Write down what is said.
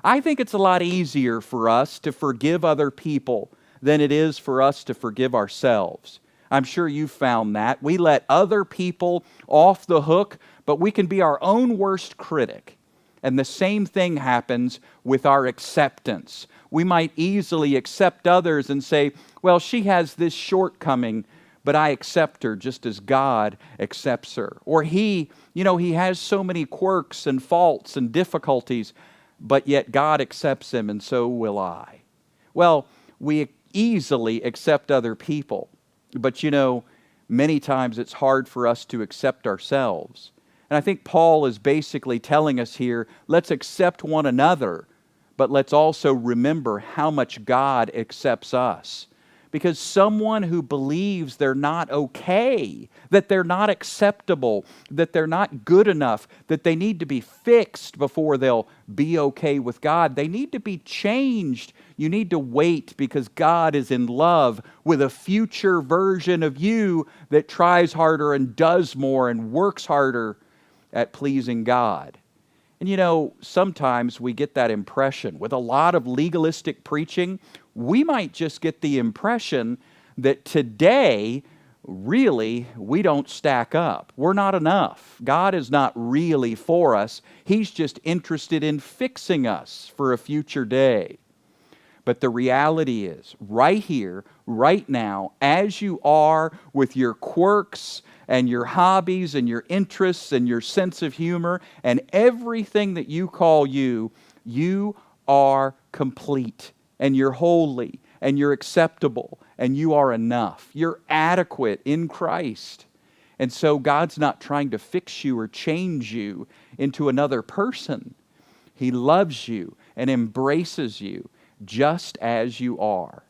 I think it's a lot easier for us to forgive other people than it is for us to forgive ourselves. I'm sure you've found that. We let other people off the hook, but we can be our own worst critic. And the same thing happens with our acceptance. We might easily accept others and say, well, she has this shortcoming, but I accept her just as God accepts her. Or he has so many quirks and faults and difficulties, but yet God accepts him, and so will I. Well, we easily accept other people, but many times it's hard for us to accept ourselves. And I think Paul is basically telling us here, let's accept one another, but let's also remember how much God accepts us. Because someone who believes they're not okay, that they're not acceptable, that they're not good enough, that they need to be fixed before they'll be okay with God, they need to be changed. You need to wait because God is in love with a future version of you that tries harder and does more and works harder at pleasing God. And sometimes we get that impression. With a lot of legalistic preaching, we might just get the impression that today, really, we don't stack up. We're not enough. God is not really for us. He's just interested in fixing us for a future day. But the reality is, right here, right now, as you are with your quirks and your hobbies and your interests and your sense of humor and everything that you call you, you are complete and you're holy and you're acceptable and you are enough. You're adequate in Christ. And so God's not trying to fix you or change you into another person. He loves you and embraces you just as you are.